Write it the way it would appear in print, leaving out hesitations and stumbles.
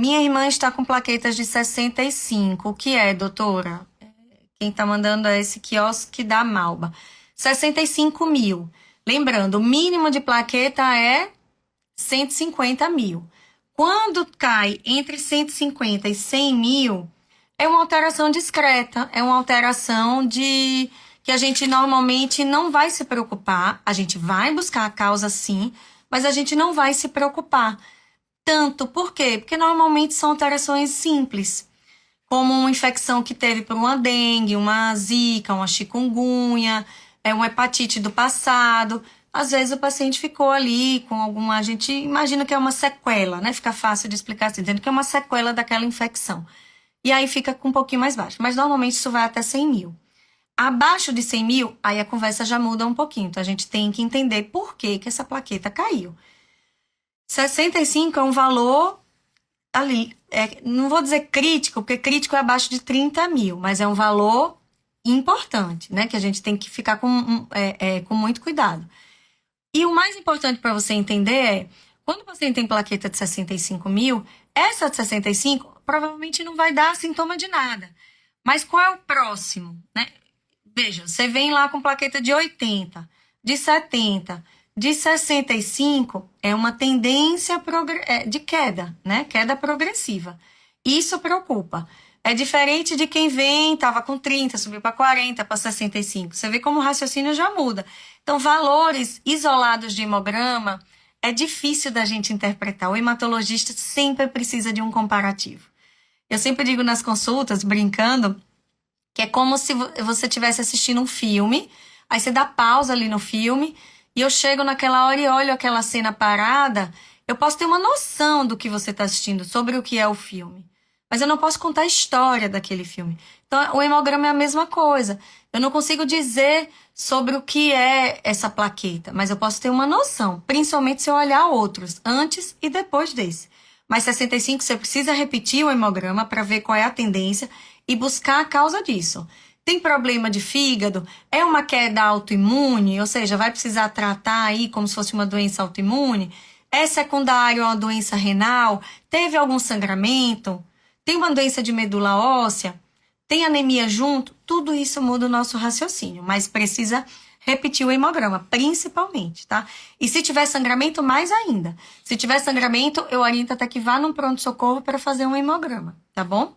Minha irmã está com plaquetas de 65. O que é, doutora? Quem tá mandando é esse quiosque da Malba. 65 mil. Lembrando, o mínimo de plaqueta é 150 mil. Quando cai entre 150 e 100 mil, é uma alteração discreta, é uma alteração de que a gente normalmente não vai se preocupar, a gente vai buscar a causa sim, mas a gente não vai se preocupar. Tanto, por quê? Porque normalmente são alterações simples, como uma infecção que teve por uma dengue, uma zika, uma chikungunya, uma hepatite do passado. Às vezes o paciente ficou ali com alguma... A gente imagina que é uma sequela, né? Fica fácil de explicar assim, entende que é uma sequela daquela infecção. E aí fica com um pouquinho mais baixo. Mas normalmente isso vai até 100 mil. Abaixo de 100 mil, aí a conversa já muda um pouquinho. Então a gente tem que entender por que essa plaqueta caiu. 65 é um valor ali, não vou dizer crítico, porque crítico é abaixo de 30 mil, mas é um valor importante, né? Que a gente tem que ficar com muito cuidado. E o mais importante para você entender é, quando você tem plaqueta de 65 mil, essa de 65 provavelmente não vai dar sintoma de nada. Mas qual é o próximo, né? Veja, você vem lá com plaqueta de 80, de 70, de 65, é uma tendência de queda, né? Queda progressiva. Isso preocupa. É diferente de quem vem, estava com 30, subiu para 40, para 65. Você vê como o raciocínio já muda. Então, valores isolados de hemograma é difícil da gente interpretar. O hematologista sempre precisa de um comparativo. Eu sempre digo nas consultas, brincando, que é como se você estivesse assistindo um filme, aí você dá pausa ali no filme, e eu chego naquela hora e olho aquela cena parada, eu posso ter uma noção do que você está assistindo, sobre o que é o filme. Mas eu não posso contar a história daquele filme. Então, o hemograma é a mesma coisa. Eu não consigo dizer sobre o que é essa plaqueta, mas eu posso ter uma noção, principalmente se eu olhar outros, antes e depois desse. Mas 65, você precisa repetir o hemograma para ver qual é a tendência e buscar a causa disso. Tem problema de fígado? É uma queda autoimune? Ou seja, vai precisar tratar aí como se fosse uma doença autoimune? É secundário a uma doença renal? Teve algum sangramento? Tem uma doença de medula óssea? Tem anemia junto? Tudo isso muda o nosso raciocínio, mas precisa repetir o hemograma, principalmente, tá? E se tiver sangramento, mais ainda. Se tiver sangramento, eu oriento até que vá num pronto-socorro para fazer um hemograma, tá bom?